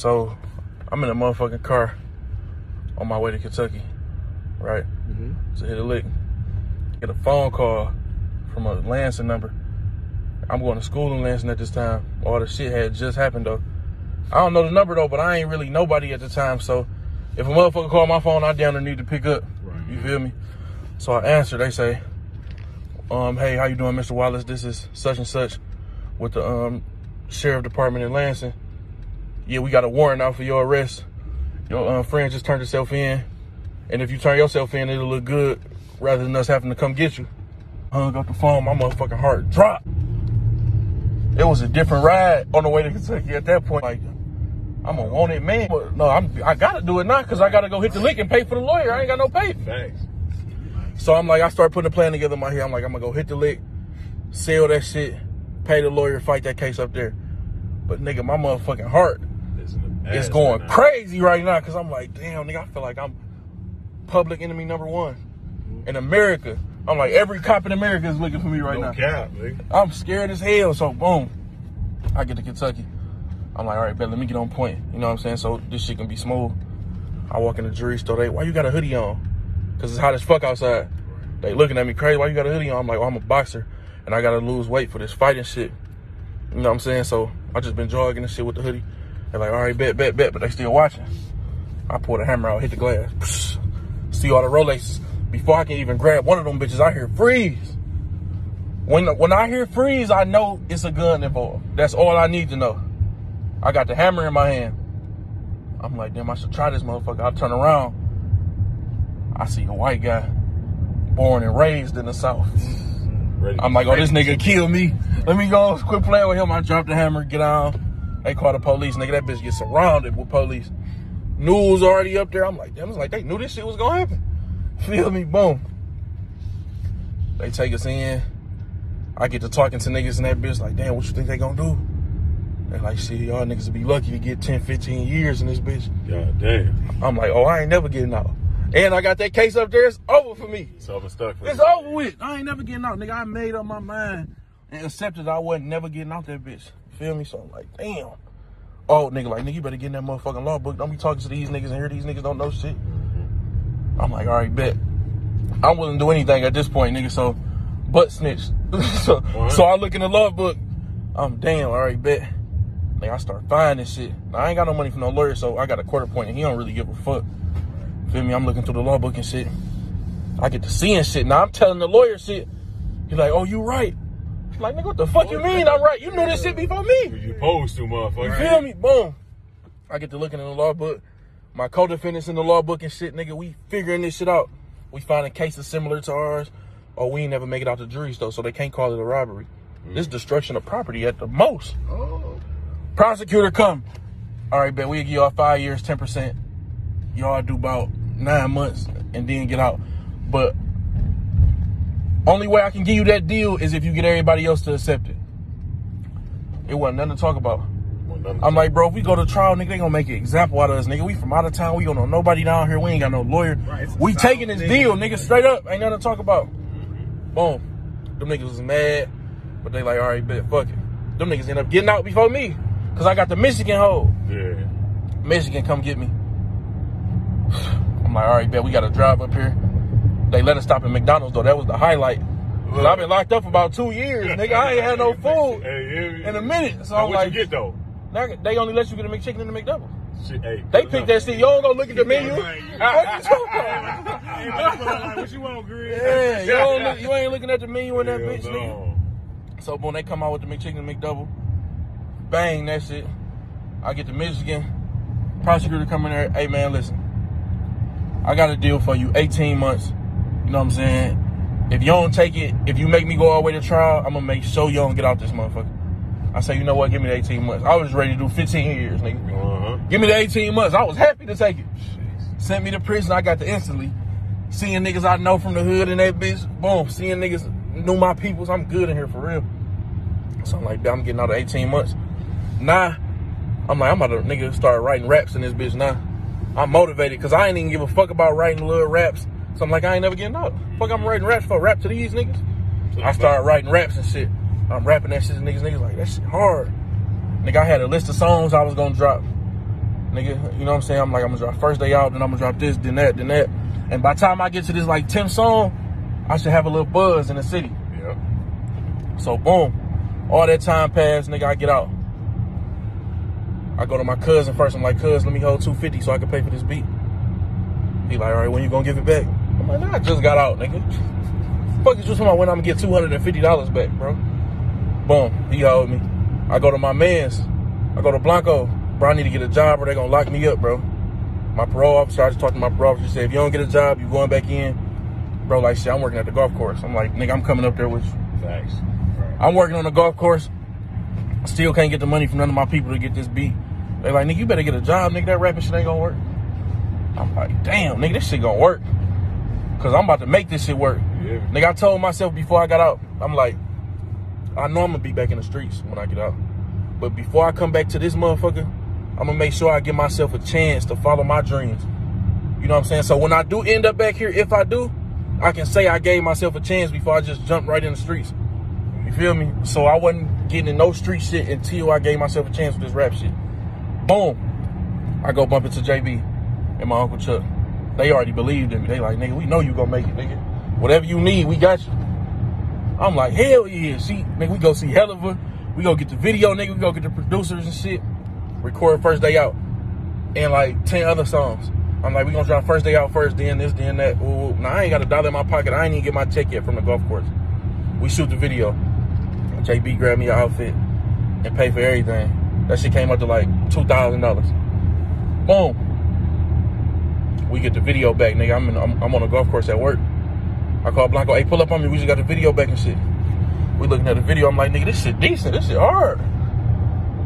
So I'm in a motherfucking car on my way to Kentucky, right? To hit a lick. Get a phone call from a Lansing number. I'm going to school in Lansing at this time. All the shit had just happened though. I don't know the number though, but I ain't really nobody at the time. So if a motherfucker call my phone, I damn near need to pick up. Right. You feel me? So I answer. They say, hey, how you doing, Mr. Wallace? This is such and such with the sheriff department in Lansing. Yeah, we got a warrant out for your arrest. Your friend just turned herself in. And if you turn yourself in, it'll look good rather than us having to come get you. Hung up the phone, my motherfucking heart dropped. It was a different ride on the way to Kentucky at that point. Like, I'm a wanted man. But no, I gotta do it now because I gotta go hit the lick and pay for the lawyer. I ain't got no pay. Thanks. So I'm like, I start putting a plan together in my head. I'm like, I'm gonna go hit the lick, sell that shit, pay the lawyer, fight that case up there. But nigga, my motherfucking heart is going crazy right now because I'm like, damn, nigga, I feel like I'm public enemy number one in America. I'm like, every cop in America is looking for me right now. No cap, nigga. I'm scared as hell. So boom, I get to Kentucky. I'm like, all right, bet, let me get on point. You know what I'm saying? So this shit can be smooth. I walk in the jury store. Why you got a hoodie on? Because it's hot as fuck outside. They looking at me crazy. Why you got a hoodie on? I'm like, oh, I'm a boxer and I got to lose weight for this fighting shit. You know what I'm saying? So I just been jogging and shit with the hoodie. They're like, all right, bet, but they still watching. I pull the hammer out, hit the glass. Psh, see all the Rolexes. Before I can even grab one of them bitches, I hear freeze. When I hear freeze, I know it's a gun involved. That's all I need to know. I got the hammer in my hand. I'm like, damn, I should try this motherfucker. I turn around. I see a white guy born and raised in the South. I'm like, oh, this nigga killed me. Let me go quit playing with him. I drop the hammer, get on. They call the police. Nigga, that bitch gets surrounded with police. News already up there. I'm like, damn, it's like they knew this shit was gonna happen. Feel me? Boom. They take us in. I get to talking to niggas in that bitch like, damn, what you think they gonna do? They're like, shit, y'all niggas will be lucky to get 10, 15 years in this bitch. God damn. I'm like, oh, I ain't never getting out. And I got that case up there. It's over for me. It's over stuck for me. It's over with. I ain't never getting out. Nigga, I made up my mind and accepted I wasn't never getting out that bitch. Feel me? So I'm like, damn. Oh, nigga, like, nigga, you better get in that motherfucking law book. Don't be talking to these niggas and hear these niggas don't know shit. I'm like, all right, bet. I'm willing to do anything at this point, nigga, so butt snitch. so I look in the law book. I'm damn, all right, bet. Like, I start finding shit. Now, I ain't got no money for no lawyer, so I got a quarter point, and he don't really give a fuck. Feel me? I'm looking through the law book and shit. I get to seeing shit. Now, I'm telling the lawyer shit. He's like, oh, you right. I'm like, nigga, what the fuck you mean I'm right? You knew this shit before me. You supposed to, motherfucker. You feel me? Boom. I get to looking in the law book. My co-defendants in the law book and shit, nigga, we figuring this shit out. We finding cases similar to ours. Or we ain't never make it out to juries, though, so they can't call it a robbery. This destruction of property at the most. Oh. Prosecutor come. All right, bet, we'll give y'all 5 years, 10%. Y'all do about 9 months and then get out. But only way I can give you that deal is if you get everybody else to accept it. It wasn't nothing to talk about. I'm like, bro, if we go to trial, nigga, they gonna make an example out of us, nigga. We from out of town. We don't know nobody down here. We ain't got no lawyer. Right, we taking this deal, nigga, straight up. Ain't nothing to talk about. Boom. Them niggas was mad, but they like, all right, bet, fuck it. Them niggas end up getting out before me, because I got the Michigan hold. Yeah. Michigan come get me. I'm like, all right, bet, we got to drive up here. They let us stop at McDonald's, though. That was the highlight. I've been locked up for about 2 years, nigga. I ain't had no food in a minute. So I'm like, what you get, though? They only let you get a McChicken and a McDouble. Shit, hey, they pick that shit. You don't go look at the menu. What you talking about? What you want, Grizzley? Yeah, you ain't looking at the menu in that bitch, nigga. So when they come out with the McChicken and McDouble, bang, that shit. I get to Michigan. Prosecutor come in there. Hey, man, listen. I got a deal for you. 18 months. You know what I'm saying? If you don't take it, if you make me go all the way to trial, I'm going to make sure you don't get out this motherfucker. I say, you know what? Give me the 18 months. I was ready to do 15 years, nigga. Give me the 18 months. I was happy to take it. Sent me to prison. I got to instantly. Seeing niggas I know from the hood and that bitch. Boom. Seeing niggas knew my peoples. I'm good in here for real. So I'm like, I'm getting out of 18 months. Nah. I'm like, I'm about to nigga start writing raps in this bitch now. I'm motivated because I ain't even give a fuck about writing little raps. So I'm like, I ain't never getting out. Fuck, I'm writing raps for rap to these niggas. I started writing raps and shit. I'm rapping that shit to niggas. Niggas like, that shit hard. Nigga, I had a list of songs I was gonna drop. Nigga, you know what I'm saying? I'm like, I'm gonna drop first day out, then I'm gonna drop this, then that, then that. And by the time I get to this like 10th song, I should have a little buzz in the city. Yeah. So boom, all that time passed, nigga, I get out. I go to my cousin first. I'm like, cuz, let me hold 250 so I can pay for this beat. He like, all right, when you gonna give it back? I'm like, nah, I just got out, nigga. Fuck is you talking about when I'm gonna get $250 back, bro? Boom, he hold me. I go to my mans. I go to Blanco. Bro, I need to get a job or they gonna lock me up, bro. My parole officer, I just talked to my parole officer. He said, if you don't get a job, you going back in. Bro, like, shit, I'm working at the golf course. I'm like, nigga, I'm coming up there with you. Thanks. Right. I'm working on the golf course. Still can't get the money from none of my people to get this beat. They like, nigga, you better get a job, nigga. That rapping shit ain't gonna work. I'm like, damn, nigga, this shit gonna work. Cause I'm about to make this shit work. Yeah. Nigga, I told myself before I got out, I'm like, I know I'm gonna be back in the streets when I get out. But before I come back to this motherfucker, I'm gonna make sure I give myself a chance to follow my dreams. You know what I'm saying? So when I do end up back here, if I do, I can say I gave myself a chance before I just jumped right in the streets. You feel me? So I wasn't getting in no street shit until I gave myself a chance with this rap shit. Boom. I go bump into JB and my Uncle Chuck. They already believed in me. They like, nigga, we know you gonna make it, nigga. Whatever you need, we got you. I'm like, hell yeah. See, nigga, we go see Helliver. We go get the video, nigga. We go get the producers and shit. Record first day out. And like 10 other songs. I'm like, we gonna drop first day out first, then this, then that. Ooh. Now, I ain't got $1 in my pocket. I ain't even get my check yet from the golf course. We shoot the video. JB grabbed me an outfit and paid for everything. That shit came up to like $2,000. Boom. We get the video back, nigga. I'm on a golf course at work. I call Blanco, hey, pull up on me. We just got the video back and shit. We looking at the video. I'm like, nigga, this shit decent. This shit hard.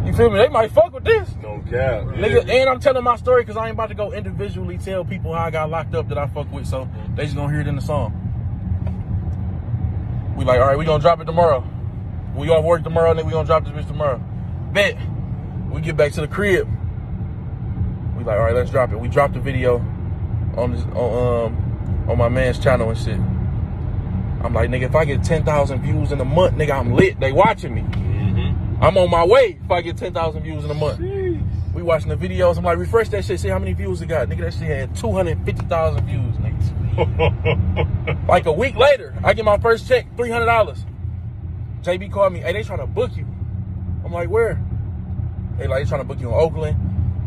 You feel me? They might fuck with this. No cap. Nigga, and I'm telling my story because I ain't about to go individually tell people how I got locked up that I fuck with. So they just gonna hear it in the song. We like, all right, we gonna drop it tomorrow. We off work tomorrow, nigga. We gonna drop this bitch tomorrow. Bet. We get back to the crib. We like, all right, let's drop it. We dropped the video on my man's channel and shit. I'm like, nigga, if I get 10,000 views in a month, nigga, I'm lit. They watching me. Mm-hmm. I'm on my way if I get 10,000 views in a month. Jeez. We watching the videos. I'm like, refresh that shit. See how many views it got. Nigga, that shit had 250,000 views, nigga. Like a week later, I get my first check, $300. JB called me. Hey, they trying to book you. I'm like, where? They like, they trying to book you in Oakland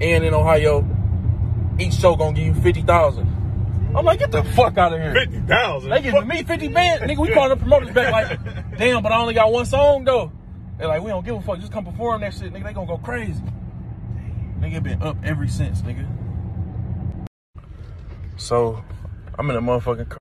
and in Ohio. Each show gonna give you 50,000. I'm like, get the fuck out of here. 50,000? They giving me 50 bands? Nigga, we calling the promoters back like, damn, but I only got one song though. They're like, we don't give a fuck. Just come perform that shit, nigga. They gonna go crazy. Nigga been up ever since, nigga. So, I'm in a motherfucking car.